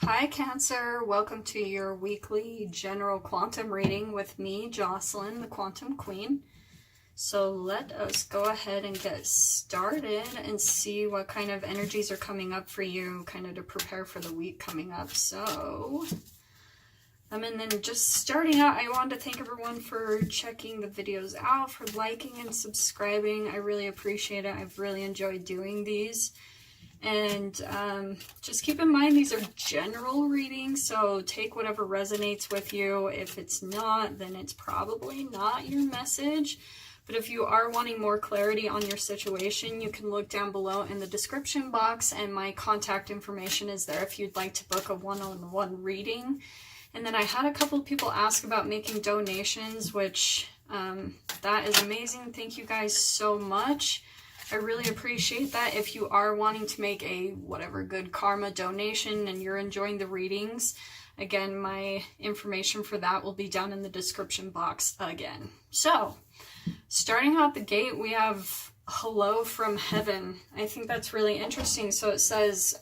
Hi Cancer, welcome to your weekly general quantum reading with me, Jocelyn, the Quantum Queen. So let us go ahead and get started and see what kind of energies are coming up for you, kind of to prepare for the week coming up. So, and then just starting out, I wanted to thank everyone for checking the videos out, for liking and subscribing. I really appreciate it. I've really enjoyed doing these. And just keep in mind, these are general readings, so take whatever resonates with you. If it's not, then it's probably not your message. But if you are wanting more clarity on your situation, you can look down below in the description box, and my contact information is there if you'd like to book a one-on-one reading. And then I had a couple of people ask about making donations, which that is amazing. Thank you guys so much. I really appreciate that. If you are wanting to make a whatever good karma donation and you're enjoying the readings, again, my information for that will be down in the description box again. So, starting out the gate, we have Hello from Heaven. I think that's really interesting. So it says,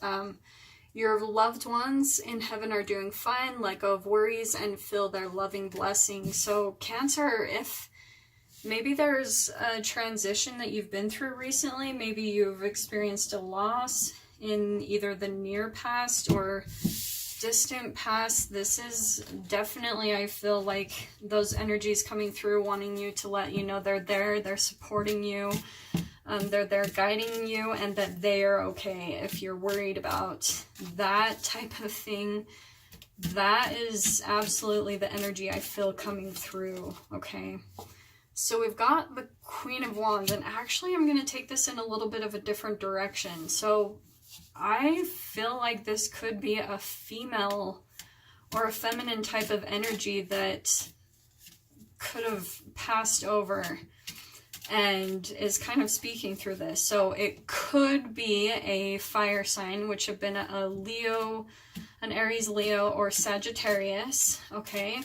your loved ones in heaven are doing fine, let go of worries and feel their loving blessings. So Cancer, if maybe there's a transition that you've been through recently, maybe you've experienced a loss in either the near past or distant past, this is definitely, I feel like, those energies coming through wanting you to let you know they're there, they're supporting you. They're there guiding you, and that they are okay. If you're worried about that type of thing, that is absolutely the energy I feel coming through, okay? So we've got the Queen of Wands, and actually I'm going to take this in a little bit of a different direction. So I feel like this could be a female or a feminine type of energy that could have passed over and is kind of speaking through this. So it could be a fire sign, which have been a Leo, an Aries, Leo, or Sagittarius, okay?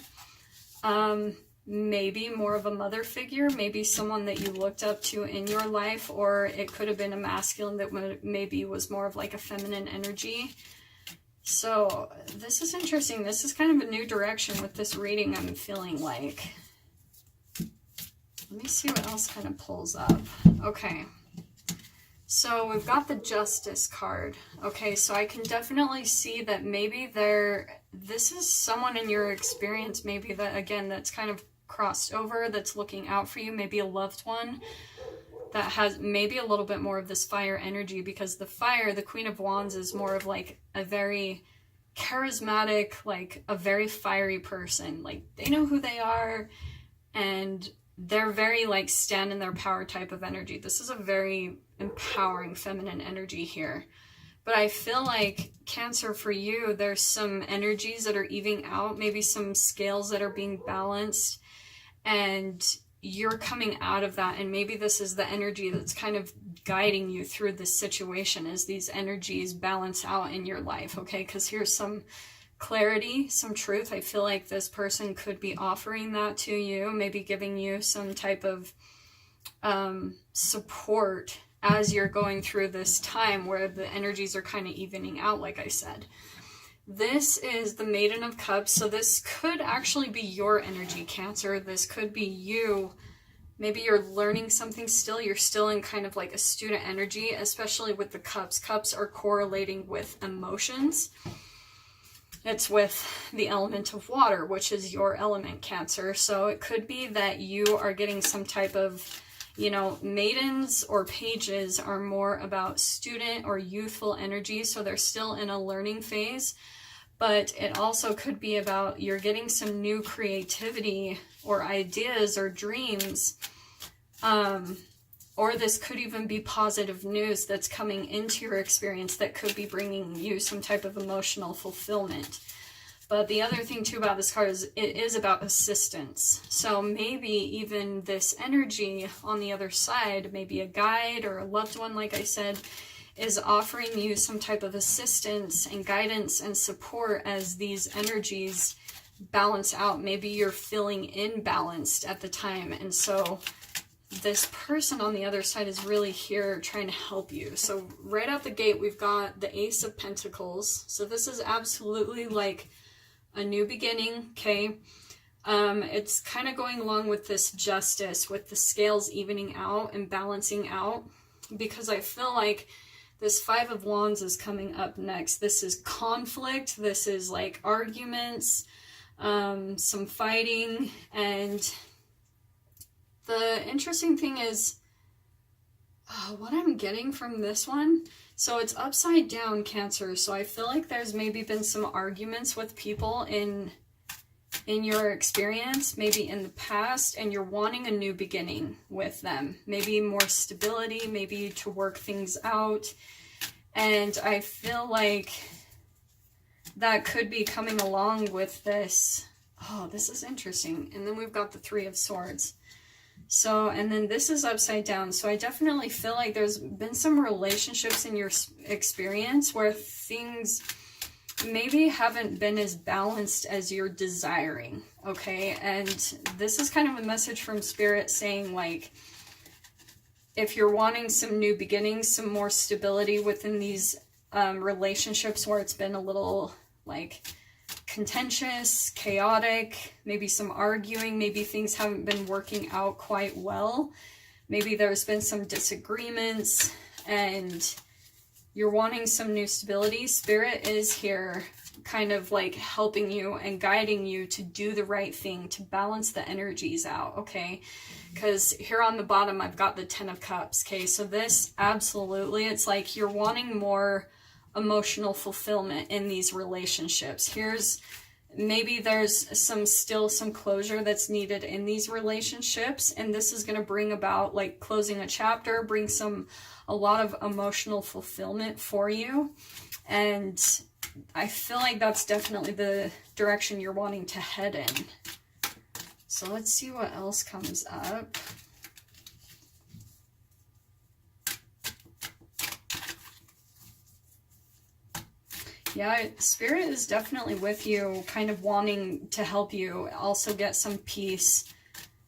Maybe more of a mother figure, maybe someone that you looked up to in your life, or it could have been a masculine that maybe was more of like a feminine energy. So this is interesting. This is kind of a new direction with this reading, I'm feeling like. Let me see what else kind of pulls up. Okay, so we've got the Justice card. Okay, so I can definitely see that maybe this is someone in your experience, maybe that, again, that's kind of crossed over, that's looking out for you, maybe a loved one that has maybe a little bit more of this fire energy, because the fire, the Queen of Wands, is more of like a very charismatic, like a very fiery person. Like, they know who they are, and they're very like stand in their power type of energy. This is a very empowering feminine energy here. But I feel like, Cancer, for you, there's some energies that are evening out, maybe some scales that are being balanced, and you're coming out of that, and maybe this is the energy that's kind of guiding you through this situation as these energies balance out in your life, okay? Because here's some clarity, some truth. I feel like this person could be offering that to you, maybe giving you some type of support as you're going through this time where the energies are kind of evening out, like I said. This is the Maiden of Cups, so this could actually be your energy, Cancer. This could be you. Maybe you're learning something still. You're still in kind of like a student energy, especially with the Cups. Cups are correlating with emotions. It's with the element of water, which is your element, Cancer. So it could be that you are getting some type of, you know, maidens or pages are more about student or youthful energy, so they're still in a learning phase. But it also could be about you're getting some new creativity or ideas or dreams. Or this could even be positive news that's coming into your experience that could be bringing you some type of emotional fulfillment. But the other thing too about this card is it is about assistance. So maybe even this energy on the other side, maybe a guide or a loved one, like I said, is offering you some type of assistance and guidance and support as these energies balance out. Maybe you're feeling imbalanced at the time, and so this person on the other side is really here trying to help you. So right out the gate, we've got the Ace of Pentacles. So this is absolutely like a new beginning, okay? It's kind of going along with this justice, with the scales evening out and balancing out, because I feel like this Five of Wands is coming up next. This is conflict. This is like arguments, some fighting. And the interesting thing is, what I'm getting from this one, so it's upside down, Cancer. So I feel like there's maybe been some arguments with people in your experience, maybe in the past, and you're wanting a new beginning with them. Maybe more stability, maybe to work things out. And I feel like that could be coming along with this. Oh, this is interesting. And then we've got the Three of Swords. So, and then this is upside down. So I definitely feel like there's been some relationships in your experience where things maybe haven't been as balanced as you're desiring, okay? And this is kind of a message from Spirit saying, like, if you're wanting some new beginnings, some more stability within these relationships where it's been a little, like, contentious, chaotic, maybe some arguing, maybe things haven't been working out quite well, maybe there's been some disagreements, and you're wanting some new stability, Spirit is here kind of like helping you and guiding you to do the right thing, to balance the energies out, okay? Because here on the bottom, I've got the Ten of Cups, okay? So this, absolutely, it's like you're wanting more emotional fulfillment in these relationships. Here's, maybe there's still some closure that's needed in these relationships, and this is going to bring about like closing a chapter, bring a lot of emotional fulfillment for you. And I feel like that's definitely the direction you're wanting to head in. So let's see what else comes up. Yeah, Spirit is definitely with you, kind of wanting to help you also get some peace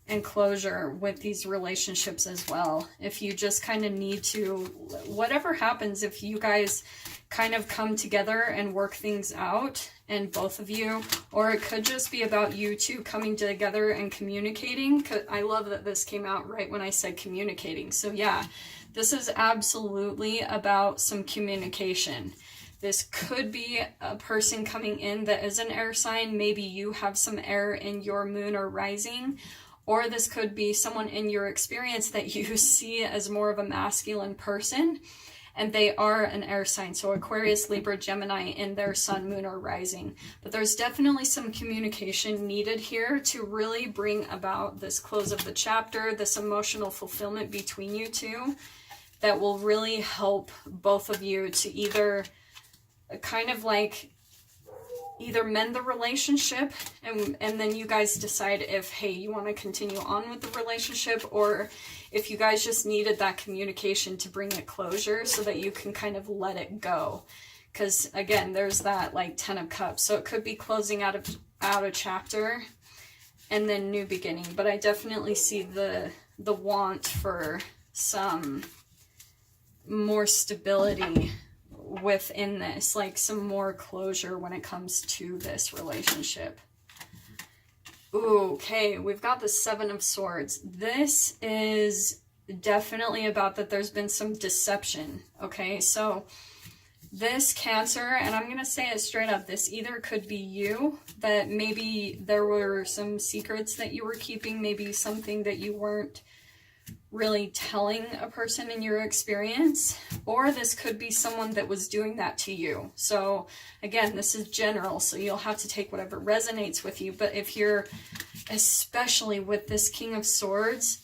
and closure with these relationships as well. If you just kind of need to, whatever happens, if you guys kind of come together and work things out, and both of you, or it could just be about you two coming together and communicating. I love that this came out right when I said communicating. So yeah, this is absolutely about some communication. This could be a person coming in that is an air sign. Maybe you have some air in your moon or rising, or this could be someone in your experience that you see as more of a masculine person, and they are an air sign. So Aquarius, Libra, Gemini in their sun, moon, or rising. But there's definitely some communication needed here to really bring about this close of the chapter, this emotional fulfillment between you two that will really help both of you to either kind of like either mend the relationship and then you guys decide if, hey, you want to continue on with the relationship, or if you guys just needed that communication to bring it closure so that you can kind of let it go. Because again, there's that like Ten of Cups. So it could be closing out a chapter and then new beginning. But I definitely see the want for some more stability within this, like some more closure when it comes to this relationship. Ooh, okay, we've got the Seven of Swords. This is definitely about that there's been some deception, okay? So this Cancer, and I'm going to say it straight up, this either could be you, that maybe there were some secrets that you were keeping, maybe something that you weren't really telling a person in your experience, or this could be someone that was doing that to you. So again, this is general, so you'll have to take whatever resonates with you. But if you're, especially with this King of Swords,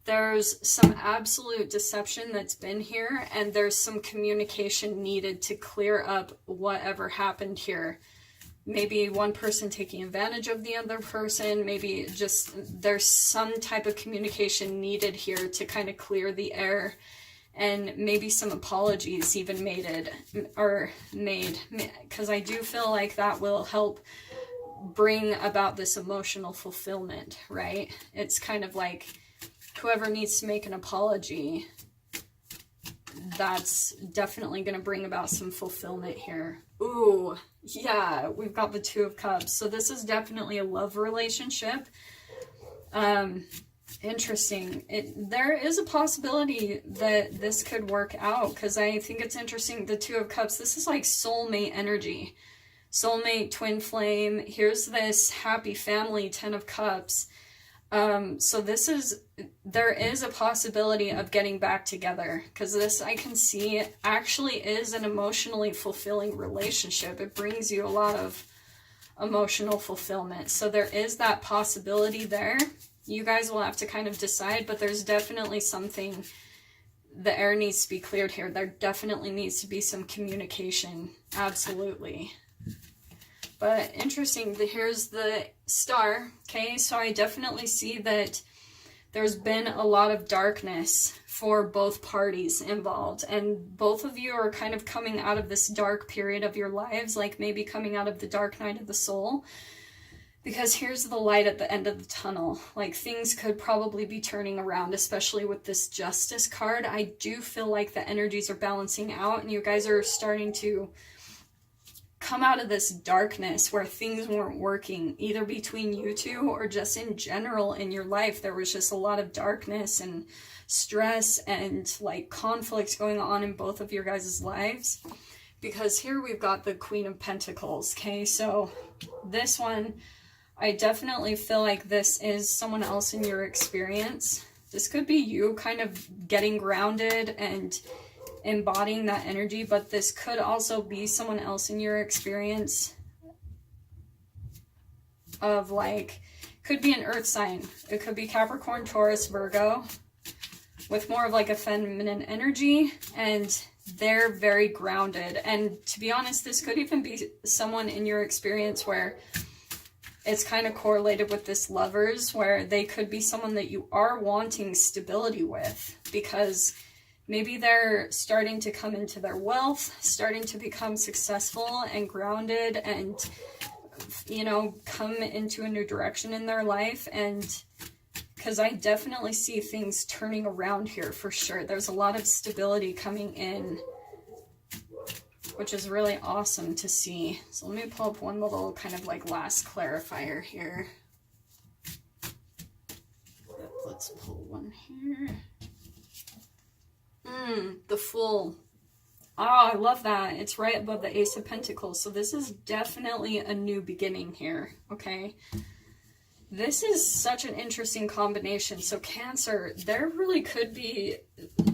there's some absolute deception that's been here, and there's some communication needed to clear up whatever happened here. Maybe one person taking advantage of the other person, maybe just there's some type of communication needed here to kind of clear the air, and maybe some apologies even made, because I do feel like that will help bring about this emotional fulfillment, right? It's kind of like whoever needs to make an apology, that's definitely going to bring about some fulfillment here. Ooh, yeah, we've got the Two of Cups. So this is definitely a love relationship. Interesting. There is a possibility that this could work out, because I think it's interesting. The Two of Cups, this is like soulmate energy. Soulmate, twin flame. Here's this happy family, 10 of Cups. So there is a possibility of getting back together, because this, I can see, actually is an emotionally fulfilling relationship. It brings you a lot of emotional fulfillment. So there is that possibility there. You guys will have to kind of decide, but there's definitely something, the air needs to be cleared here. There definitely needs to be some communication. Absolutely. But interesting, here's the Star. Okay, so I definitely see that there's been a lot of darkness for both parties involved, and both of you are kind of coming out of this dark period of your lives, like maybe coming out of the dark night of the soul, because here's the light at the end of the tunnel. Like, things could probably be turning around, especially with this Justice card. I do feel like the energies are balancing out, and you guys are starting to come out of this darkness where things weren't working, either between you two or just in general in your life. There was just a lot of darkness and stress and like conflict going on in both of your guys' lives. Because here we've got the Queen of Pentacles. Okay, so this one, I definitely feel like this is someone else in your experience. This could be you kind of getting grounded and embodying that energy, but this could also be someone else in your experience of like, could be an earth sign. It could be Capricorn, Taurus, Virgo, with more of like a feminine energy, and they're very grounded. And to be honest, this could even be someone in your experience where it's kind of correlated with this Lovers, where they could be someone that you are wanting stability with, because maybe they're starting to come into their wealth, starting to become successful and grounded, and, you know, come into a new direction in their life. And because I definitely see things turning around here for sure. There's a lot of stability coming in, which is really awesome to see. So let me pull up one little kind of like last clarifier here. Let's pull one here. The Fool. Oh, I love that. It's right above the Ace of Pentacles. So this is definitely a new beginning here, okay? This is such an interesting combination. So Cancer, there really could be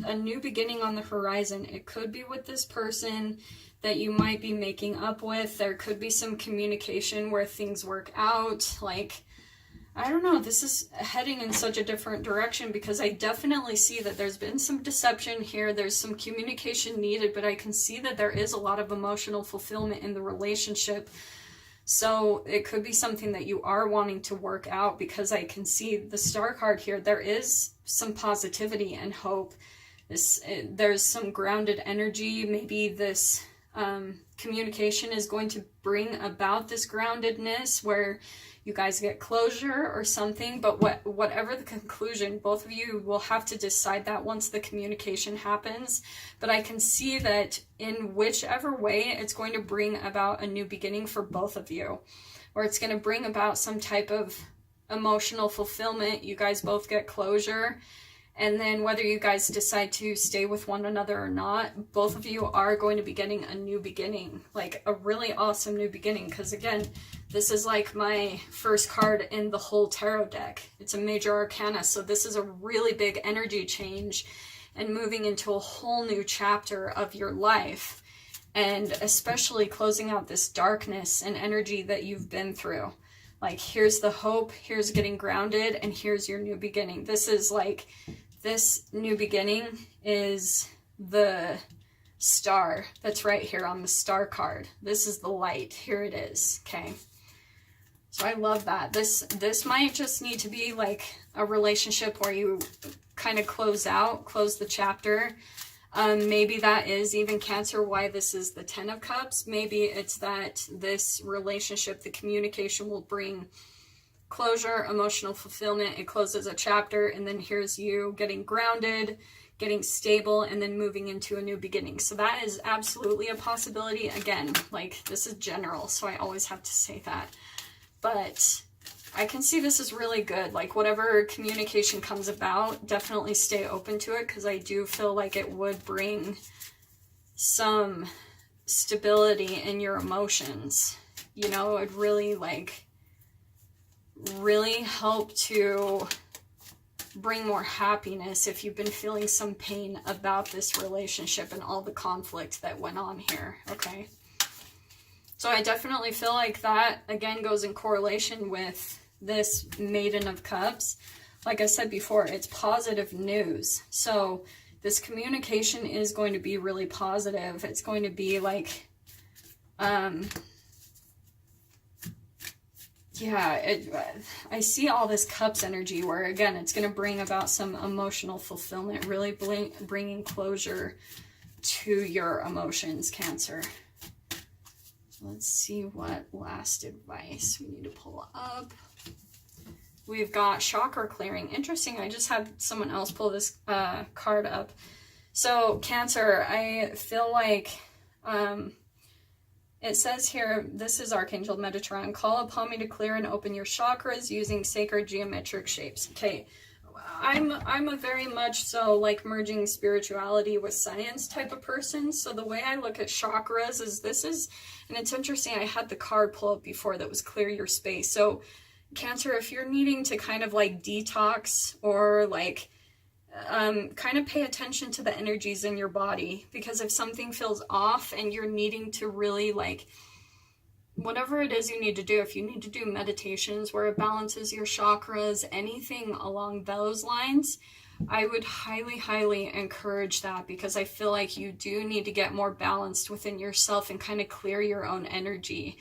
a new beginning on the horizon. It could be with this person that you might be making up with. There could be some communication where things work out. Like, I don't know, this is heading in such a different direction, because I definitely see that there's been some deception here. There's some communication needed, but I can see that there is a lot of emotional fulfillment in the relationship. So it could be something that you are wanting to work out, because I can see the Star card here. There is some positivity and hope. There's some grounded energy. Maybe this communication is going to bring about this groundedness where you guys get closure or something. But whatever the conclusion, both of you will have to decide that once the communication happens. But I can see that in whichever way, it's going to bring about a new beginning for both of you, or it's going to bring about some type of emotional fulfillment. You guys both get closure. And then whether you guys decide to stay with one another or not, both of you are going to be getting a new beginning, like a really awesome new beginning. Because again, this is like my first card in the whole tarot deck. It's a major arcana, so this is a really big energy change and moving into a whole new chapter of your life. And especially closing out this darkness and energy that you've been through. Like, here's the hope, here's getting grounded, and here's your new beginning. This is like, this new beginning is the Star that's right here on the Star card. This is the light. Here it is. Okay. So I love that. This might just need to be like a relationship where you kind of close the chapter. Maybe that is even Cancer why this is the 10 of Cups. Maybe it's that this relationship, the communication will bring closure, emotional fulfillment. It closes a chapter, and then here's you getting grounded, getting stable, and then moving into a new beginning. So that is absolutely a possibility. Again, like, this is general, so I always have to say that. But I can see this is really good. Like, whatever communication comes about, definitely stay open to it, because I do feel like it would bring some stability in your emotions. You know, it would really, like, really help to bring more happiness if you've been feeling some pain about this relationship and all the conflict that went on here, okay? So I definitely feel like that, again, goes in correlation with this Maiden of Cups. Like I said before, it's positive news. So this communication is going to be really positive. It's going to be like, yeah, I see all this Cups energy where, again, it's going to bring about some emotional fulfillment, really bringing closure to your emotions, Cancer. Let's see what last advice we need to pull up. We've got chakra clearing. Interesting. I just had someone else pull this card up. So, Cancer, I feel like it says here, this is Archangel Metatron. Call upon me to clear and open your chakras using sacred geometric shapes. Okay, I'm a very much so like merging spirituality with science type of person. So the way I look at chakras is this is, and it's interesting, I had the card pull up before that was clear your space. So Cancer, if you're needing to kind of like detox or like kind of pay attention to the energies in your body, because if something feels off and you're needing to really like, whatever it is you need to do, if you need to do meditations where it balances your chakras, anything along those lines, I would highly, highly encourage that, because I feel like you do need to get more balanced within yourself and kind of clear your own energy.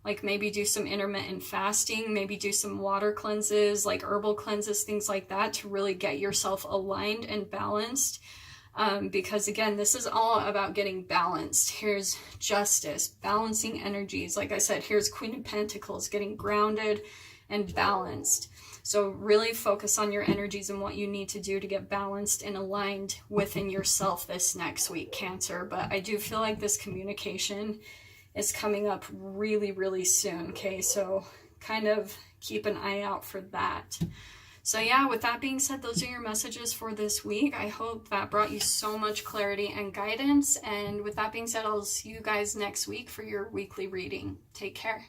Like maybe do some intermittent fasting, maybe do some water cleanses, like herbal cleanses, things like that, to really get yourself aligned and balanced. Because again, this is all about getting balanced. Here's justice, balancing energies. Like I said, here's Queen of Pentacles, getting grounded and balanced. So really focus on your energies and what you need to do to get balanced and aligned within yourself this next week, Cancer. But I do feel like this communication is coming up really, really soon, okay? So kind of keep an eye out for that. So yeah, with that being said, those are your messages for this week. I hope that brought you so much clarity and guidance. And with that being said, I'll see you guys next week for your weekly reading. Take care.